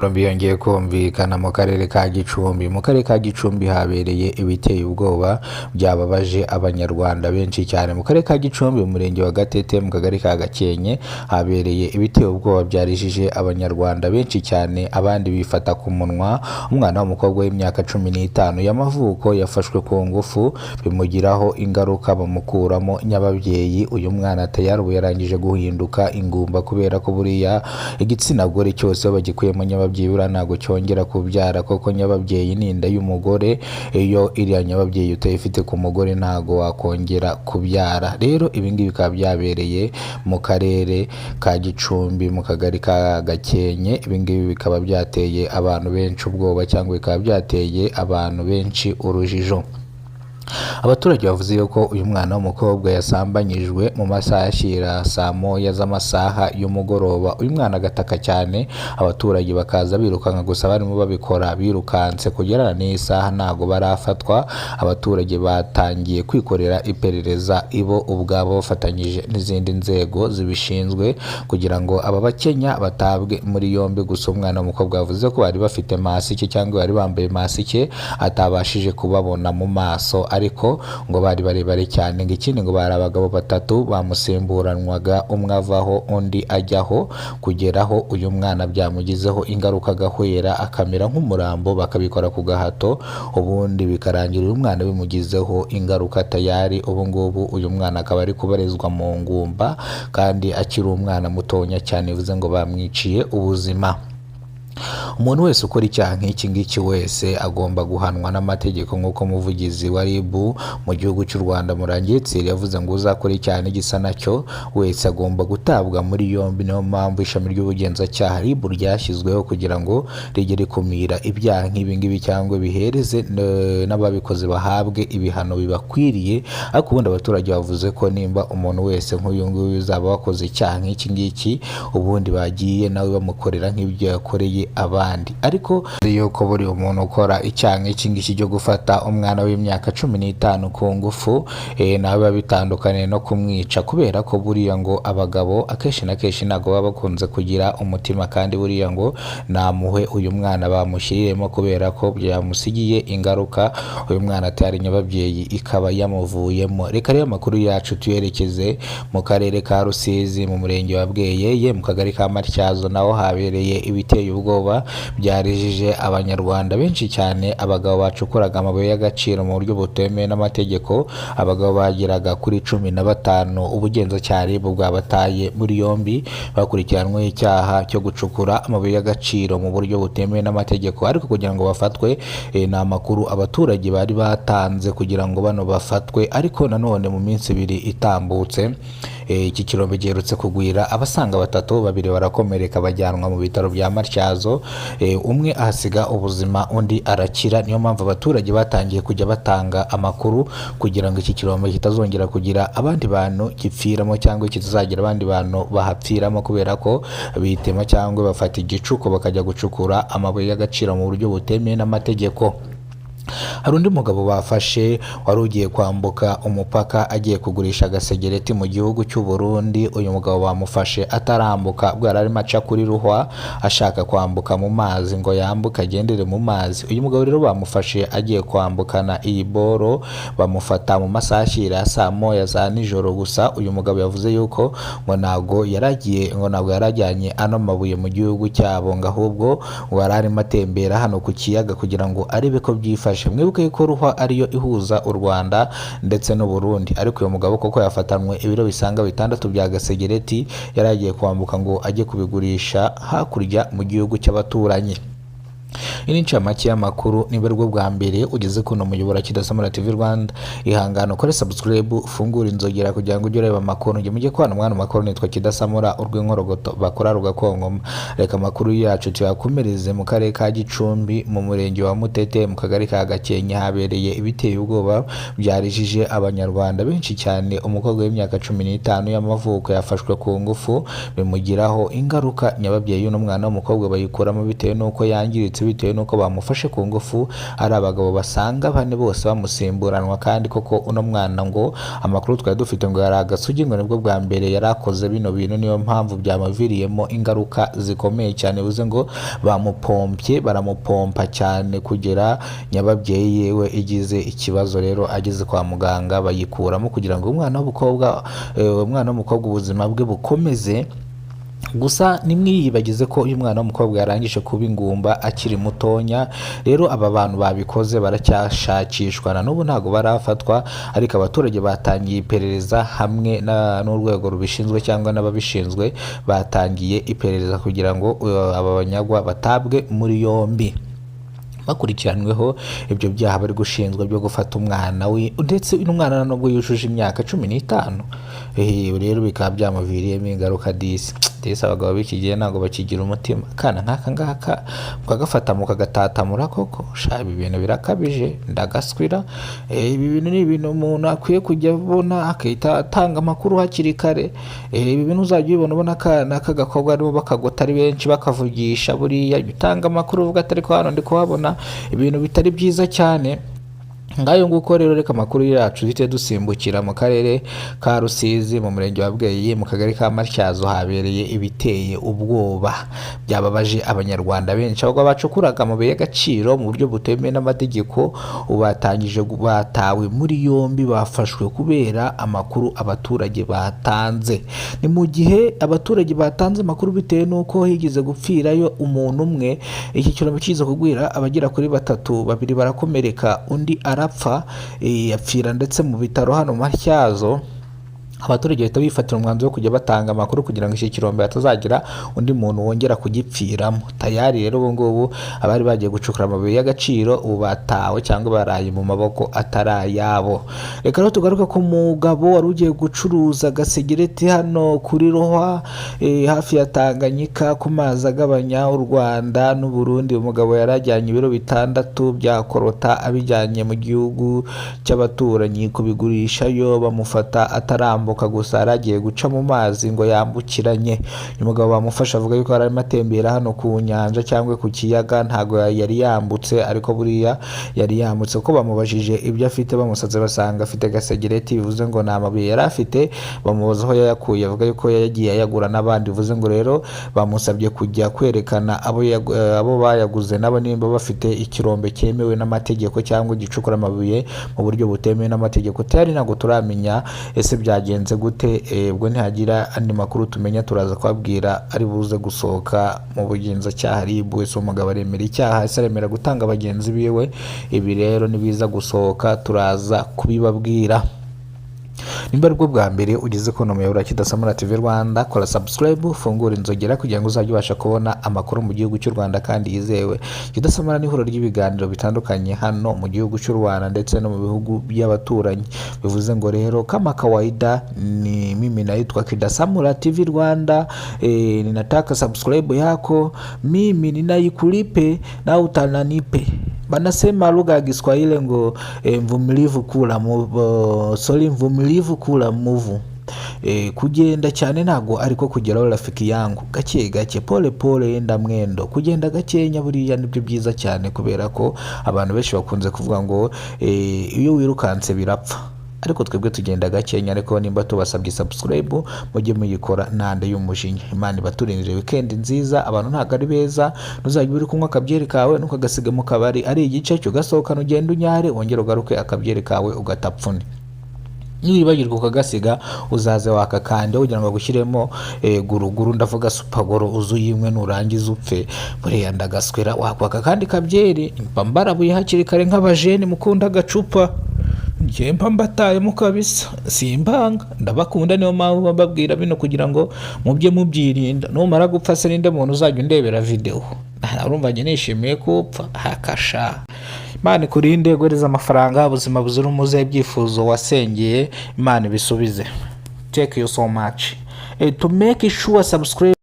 Biyongeye kumvikana mu karere ka Gicumbi. Mu karere ka Gicumbi habereye ibiteye ubwoba byababaje abanyarwanda benshi cyane. Mu karere ka Gicumbi, mu murenge wa Gatete, mu kagari ka Gakenke, habereye ibiteye ubwoba byarijije abanyarwanda benshi cyane, abandi bifata ku munwa. Umwana w'umukobwa w'imyaka 15 y'amavuko yafashwe ku ngufu, bimugiraho ingaruka bamukuramo nyababyeyi. Uyu mwana tayari yarangije guhinduka ingumba, kubera ko buriya igitsina gore cyose bagikuyemo nyababyeyi ntabwo cyongera kubyara. Koko nyababyeyi ni inda y'umugore, iyo iriya nyababyeyi utayifite ku mugore ntago wakongera kubyara. Rero ibingibi bikaba byabereye mu karere ka Gicumbi, mu kagari ka Gakenke. Ibingibi bikaba byateye abantu benshi ubwoba, cyangwa bikaba byateye abantu benshi urujijo. Abaturage bavuze yuko uyu mwana w'umukobwa yasambanyijwe mu masaha yashyira saa moya z'amasaha y'umugoroba. Uyu mwana agataka cyane, abaturage bakaza birukanka, gusa barimo babikora birukanse kugera n'isaha ntago barafatwa. Abaturage batangiye kwikorera iperereza ibo ubwabo, bafatanyije n'izindi nzego zibishinzwe, kugira ngo aba bakenya batabwe muri yombi. Gusa umwana w'umukobwa yavuze ko bari bafite masike, cyangwa bari bambaye masike, atabashije kubabona mu maso, ariko ngo bari barebare cyane. Ngo ikindi, ngo bari abagabo batatu bamusimburanwaga, umwe avaho undi ajyaho, kugeraho uyu mwana byamugizeho ingaruka, agahwera akamera nk'umurambo, bakabikora ku gahato, ubundi bikarangira uyu mwana bimugizeho ingaruka. Tayari ubu ngubu uyu mwana akaba ari kubarizwa mu ngumba, kandi akiri umwana mutonya cyane, bivuze ngo bamwiciye ubuzima. Umuntu wese ukora icyaha nk'iki ngiki wese agomba guhanwa n'amategeko, nk'uko umuvugizi wa RIB mu gihugu cy'u Rwanda Murangira Thierry yavuze ngo uzakora icyaha n'igisa nacyo wese agomba gutabwa muri yombi. Niyo mpamvu ishami ry'ubugenzacyaha RIB ryashyizweho kugira ngo rijye rikumira ibyaha nk'ibi ngibi, cyangwa bihereze n'ababikoze bahabwe ibihano bibakwiriye. Ariko ubundi abaturage bavuze ko nimba umuntu wese nk'uyu nguyu uzaba wakoze icyaha nk'iki ngiki, ubundi bagiye nawe bamukorera nk'ibyo yakoreye abandi. Ariko yuko buri umuntu ukora icyaha nk'iki ngiki cyo gufata umwana w'imyaka 15 ku ngufu, nawe biba bitandukanye no kumwica, kubera ko buriya ngo abagabo akenshi na kenshi ntabwo baba bakunze kugira umutima, kandi buriya ngo namuhe uyu mwana bamushyiriremo, kubera ko byamusigiye ingaruka. Uyu mwana atari nyababyeyi ikaba yamuvuyemo. Reka rero amakuru yacu tuyerekeze mu karere ka Rusizi, mu murenge wa Bweyeye, mu kagari ka Matyazo, naho habereye ibiteye ubwoba byarijije abanyarwanda benshi cyane. Abagabo bacukuraga amabuye y'agaciro mu buryo butemewe n'amategeko, abagabo bageraga kuri 15. Ubugenzacyaha RIB bwabataye muri yombi, bakurikiranweho icyaha cyo gucukura amabuye y'agaciro mu buryo butemewe n'amategeko. Ariko kugira ngo bafatwe, ni amakuru abaturage bari batanze kugira ngo bano bafatwe. Ariko nanone mu minsi 2 itambutse, iki kirombe giherutse kugwira abasanga 3, 2 barakomereka bajyanwa mu bitaro bya Matyazo, umwe ahasiga ubuzima, undi arakira. Niyo mpamvu abaturage batangiye kujya batanga amakuru kugira ngo iki kirombe kitazongera kugira abandi bantu gipfiramo, cyangwa kitazagira abandi bantu bahapfiramo, kubera ko bitema cyangwa bafata igicuko bakajya gucukura amabuye y'agaciro mu buryo butemewe n'amategeko. Hari undi mugabo bafashe wari ugiye kwambuka umupaka agiye kugurisha agasegereti mu gihugu cy'u Burundi. Uyu mugabo bamufashe atarambuka, bwo arimo aca kuri Ruhwa ashaka kwambuka mu mazi, ngo yambuke agendere mu mazi. Uyu mugabo rero bamufashe agiye kwambukana iyi boro, bamufata mu masaha ashyira saa moya za nijoro. Gusa uyu mugabo yavuze yuko ngo ntabwo yarajyanye ano mabuye mu gihugu cyabo, ngo ahubwo ngo arimo atembera hano ku kiyaga kugira ngo arebe ko byifashe. Mwibuke ko Ruhwa ariyo ihuza u Rwanda ndetse n'u Burundi. Ariko uyu mugabo koko yafatanwe ibiro bisanga 6 bya gasegereti, yari agiye kwambuka ngo ajye kubigurisha hakurya mu gihugu cy'abaturanyi. Ini ncamake y'amakuru, niba rwo bwa mbere ugeze kuno muyobora Kidasamura TV Rwanda, ihangano kore subscribe, ufungura inzogera kugira ngo ujye ureba amakuru. Njye mujye kwana mwana makuru, nitwa Kidasamura urw'inkorogoto bakora rugakonkoma. Reka amakuru yacu tuyakomereze mu karere ka Gicumbi, mu murenge wa Mutete, mu kagari ka Gakenke. Habereye ibiteye ubwoba byarijije abanyarwanda benshi cyane. Umukobwa w'imyaka 15 y'amavuko yafashwe ku ngufu, bimugiraho ingaruka. Nyababyeyi y'uno mwana w'umukobwa bayikuramo bitewe n'uko yangiritse, bitewe nuko bamufashe ku ngufu ari abagabo basaga 4 bose bamusimburanwa, kandi koko uno mwana ngo amakuru twari dufite ngo yari agasugi, ngo nibwo bwa mbere yarakoze bino bintu, niyo mpamvu byamuviriyemo ingaruka zikomeye cyane, bivuze ngo baramupompa cyane kugera nyababyeyi yewe igize ikibazo, rero ageze kwa muganga bayikuramo kugira ngo umwana w'umukobwa ubuzima bwe bukomeze. Gusa nimwiyibagize ko uyu mwana w'umukobwa yarangije kuba ingumba akiri mutonya, rero aba bantu babikoze baracyashakishwa, na n'ubu ntago barafatwa, ariko abaturage batangiye iperereza hamwe n'urwego rubishinzwe cyangwa n'ababishinzwe batangiye iperereza kugira ngo aba banyagwa batabwe muri yombi, bakurikiranweho ibyo byaha bari gushinzwa byo gufata umwana we, ndetse n'umwana nubwo yujuje imyaka 15. Rero bikaba byamuviriyemo ingaruka disi abagabo b'iki gihe ntabwo bakigira umutima, kana nk'aka ngaka mukagafata mukagatatamura, koko shaba ibintu birakabije ndagaswira. Ibi bintu ni ibintu umuntu akwiye kujya abona akahita atanga amakuru hakiri kare. Ibi bintu uzajya ubona akana k'agakobwa aribo bakagota ari benshi bakavugisha, buriya bitanga amakuru uvuga atari ko hano ndi kuhabona ibintu bitari byiza cyane. Ngayo nguko rero reka amakuru yacu zite dusimbukira mu karere ka Rusizi mu murenge wa Bweyi mu kagari ka Matyazo habereye ibiteye ubwoba byababaje abanyarwanda benshi, ahubwo bacukuraga amabuye y'agaciro mu buryo butemewe n'amategeko ubatangije batawe muri yombi, bafashwe kubera amakuru abaturage batanze. Ni mu gihe abaturage batanze amakuru bitewe nuko higeze gupfirayo umuntu umwe, iki kirombe kiza kugwira abagera kuri 3, 2 barakomereka undi arapfa, yapfira ndetse mu bitaro hano Matyazo. Abaturage bahita bifatira umwanzuro wo kujya batanga amakuru kugira ngo iki kirombe hatazagira undi muntu wongera kugipfiramo. Tayari rero ubu ngubu abari bagiye gucukura amabuye y'agaciro ubu batawe cyangwa baraye mu maboko atarayabo. Reka rero tugaruka ku mugabo wari ugiye gucuruza gasegereti hano kuri Rohwa hafi ya Tanganyika ku mazi agabanya u Rwanda n'u Burundi. Umugabo yarajyanye ibiro 6 bya korota abijyanye mu gihugu cy'abaturanyi kubigurishayo, bamufata ataramba gusa aragiye guca mu mazi ngo yambukiranye. Uyu mugabo bamufasha avuga yuko arimo atembera hano ku nyanja cyangwa ku kiyaga, ntago yari yambutse, ariko buriya yari yambutse ko bamubajije ibyo afite, bamusaze basanga afite gasegereti, bivuze ngo nta mabuye yari afite. Bamubaza aho yayakuye, avuga yuko yagiye ayagura n'abandi, bivuze ngo rero bamusabye kujya kwerekana abo bayaguze nabo nimba bafite ikirombe cyemewe n'amategeko cyangwa gicukura amabuye mu buryo butemewe n'amategeko. Tayari ntago turamenya ese byagenze gute, ubwo ntihagira andi makuru tumenya turaza kwabwira ari buze gusohoka mu bugenzacyaha RIB. Wese umugabo aremera icyaha, ese aremera gutanga abagenzi biwe, ibi rero nibiza gusohoka turaza kubibabwira. Nimba aribwo bwa mbere ugeze ko nomero Kidasamura TV Rwanda, kora subscribe, fungura inzogera kugira ngo uzajye ubasha kubona amakuru mu gihugu cy'u Rwanda kandi yizewe. Kidasamura ni ihuriro ry'ibiganiro bitandukanye hano mu gihugu cy'u Rwanda ndetse no mu bihugu by'abaturanyi. Bivuze ngo rero kama kawaida ni mimi naitwa Kidasamura TV Rwanda. Ninataka subscribe yako, mimi ninaikulipe na utananipe. Banasema lugha ya Kiswahili ngo mvumilivu kula mvumilivu kula muvu. Kugenda cyane ntago ariko kugeraho rafiki yangu, gake gake pole pole yenda mwendo. Kugenda gakenya buriya nibyo byiza cyane, kubera ko abantu benshi bakunze kuvuga ngo iyo wirukanse birapfa, ariko twebwe tugenda gakenya. Ariko nimba tubasabye subscribe mujye muyikora nande y'umujinya. Imana ibaturindire weekend nziza. Abantu ntago ari beza, ntuzajye uri kunywa akabyeri kawe nukagasiga mu kabari ari igice cyo gasohokana ugenda unyare wongera ugaruke akabyeri kawe ugatapfune. Nibagirwa ukagasiga uzaze wakakande kugira ngo gushyiremo guruguru, ndavuga supagoro uzuyimwe nurangiza upfe. Buriya ndagaswera wakwaka kandi kabyeri mbambara buye hakiri kare nk'abajeni mukunda agacupa. Njempa mbataye mu kabisa simbanga, ndabakunda niyo mpamvu bababwira bino kugira ngo mubye mubyirinda. Numara gupfa se ninde muntu uzajya ndebera video? Urumva njye nishimiye kupfa hakasha. Imana ikurinde, guhereza amafaranga, ubuzima buzira umuze, ibyifuzo wasengeye Imana ibisubize. Thank you so much. To make sure subscribe